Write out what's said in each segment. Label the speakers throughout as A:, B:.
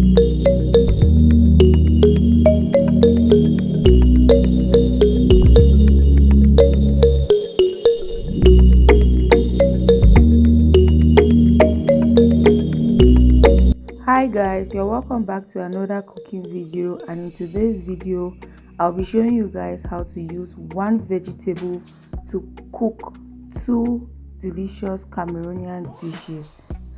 A: Hi guys, you're welcome back to another cooking video, and in today's video I'll be showing you guys how to use one vegetable to cook two delicious Cameroonian dishes.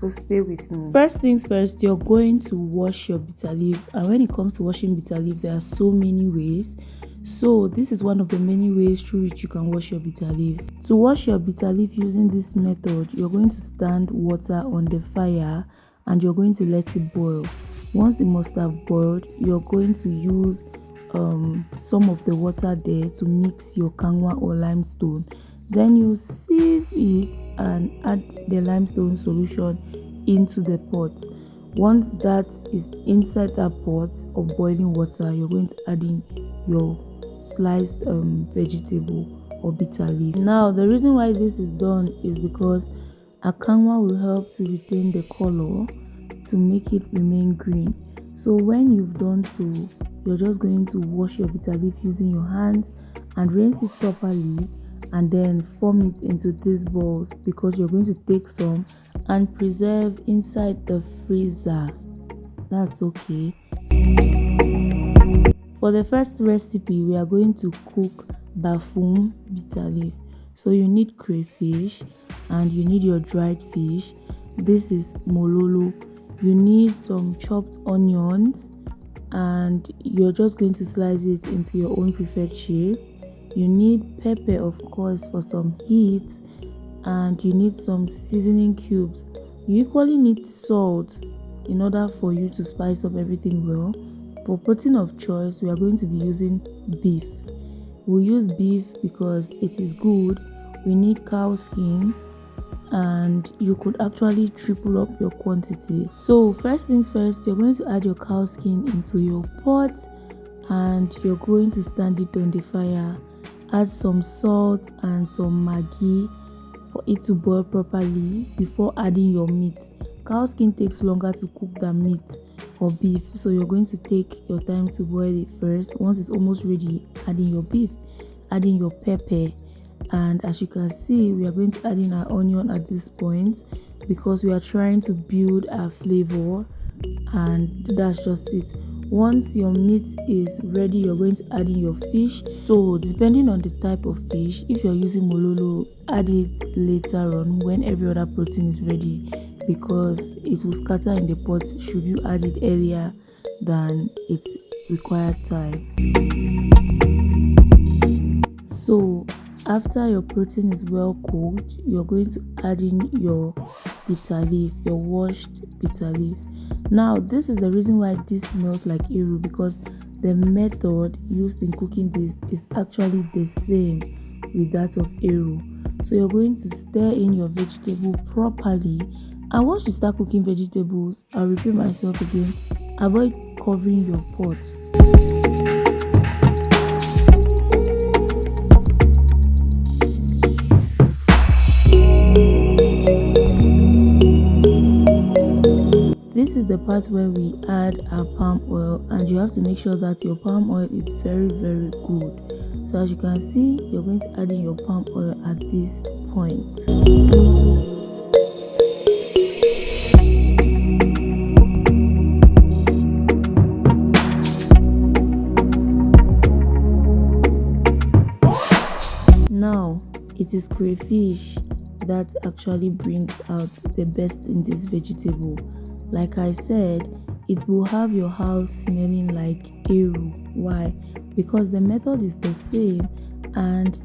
A: So stay with me. First things first, you're going to wash your bitter leaf, and when it comes to washing bitter leaf, there are so many ways. So this is one of the many ways through which you can wash your bitter leaf. To wash your bitter leaf using this method, you're going to stand water on the fire and you're going to let it boil. Once it must have boiled, you're going to use some of the water there to mix your kanwa or limestone. Then you sieve it and add the limestone solution into the pot. Once that is inside that pot of boiling water, you're going to add in your sliced vegetable or bitter leaf. Now the reason why this is done is because akanwa will help to retain the color to make it remain green. So when you've done so, you're just going to wash your bitter leaf using your hands and rinse it properly, and then form it into these balls, because you're going to take some and preserve inside the freezer. That's okay. For the first recipe, we are going to cook bafum bitter leaf. So you need crayfish and you need your dried fish. This is mololo. You need some chopped onions and you're just going to slice it into your own preferred shape. You need pepper, of course, for some heat, and you need some seasoning cubes. You equally need salt in order for you to spice up everything well. For protein of choice, we are going to be using beef. We'll use beef because it is good. We need cow skin, and you could actually triple up your quantity. So first things first, you're going to add your cow skin into your pot and you're going to stand it on the fire. Add some salt and some maggi for it to boil properly before adding your meat. Cow skin takes longer to cook than meat or beef, so you're going to take your time to boil it first. Once it's almost ready, adding your beef, adding your pepper, and as you can see, we are going to add in our onion at this point because we are trying to build our flavor, and that's just it. Once your meat is ready, you're going to add in your fish. So depending on the type of fish, if you're using mololo, add it later on when every other protein is ready, because it will scatter in the pot should you add it earlier than its required time. So after your protein is well cooked, you're going to add in your bitter leaf, your washed bitter leaf. Now this is the reason why this smells like eru, because the method used in cooking this is actually the same with that of eru. So you're going to stir in your vegetable properly, and once you start cooking vegetables, I'll repeat myself again, avoid covering your pot. This is the part where we add our palm oil, and you have to make sure that your palm oil is very good. So as you can see, you're going to add in your palm oil at this point. Now it is crayfish that actually brings out the best in this vegetable. Like I said, it will have your house smelling like eru. Why? Because the method is the same and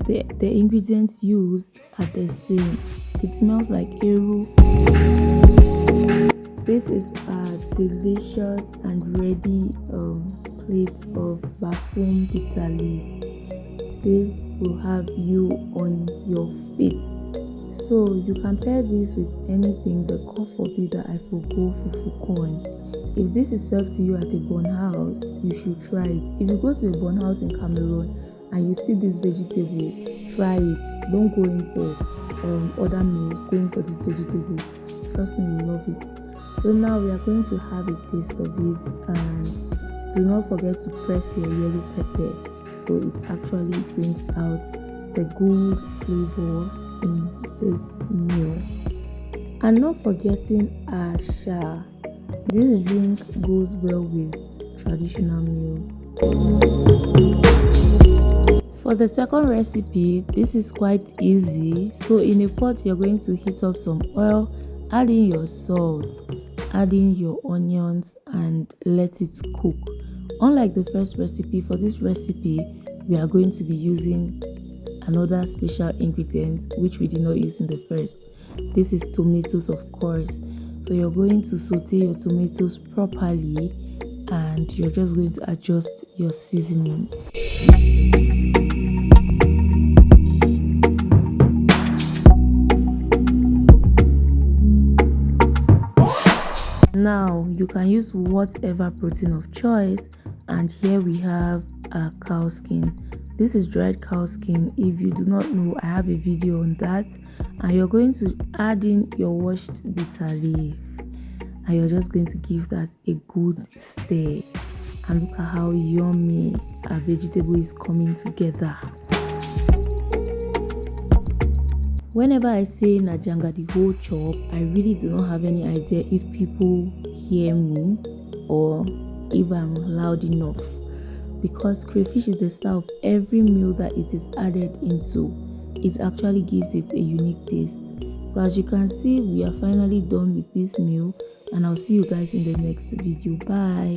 A: the ingredients used are the same. It smells like eru. This is a delicious and ready plate of bafum bitter leaf. This will have you on your feet. So you can pair this with anything, but God forbid that I forgo fufu corn. If this is served to you at a bon house, you should try it. If you go to a bon house in Cameroon and you see this vegetable, try it. Don't go in for other meals, go in for this vegetable. Trust me, you love it. So now we are going to have a taste of it, and do not forget to press your yellow pepper so it actually brings out the good flavor in this meal. And not forgetting asha. This drink goes well with traditional meals. For the second recipe, this is quite easy. So in a pot, you're going to heat up some oil, add in your salt, add in your onions, and let it cook. Unlike the first recipe, for this recipe we are going to be using another special ingredient which we did not use in the first. This is tomatoes, of course. So you're going to saute your tomatoes properly, and you're just going to adjust your seasoning. Now you can use whatever protein of choice, and here we have our cow skin. This is dried cow skin. If you do not know, I have a video on that. And you're going to add in your washed bitter leaf, and you're just going to give that a good stir. And look at how yummy our vegetable is coming together. Whenever I say Najanga the whole chop, I really do not have any idea if people hear me or if I'm loud enough, because crayfish is the style of every meal that it is added into. It actually gives it a unique taste. So as you can see, we are finally done with this meal, and I'll see you guys in the next video. Bye.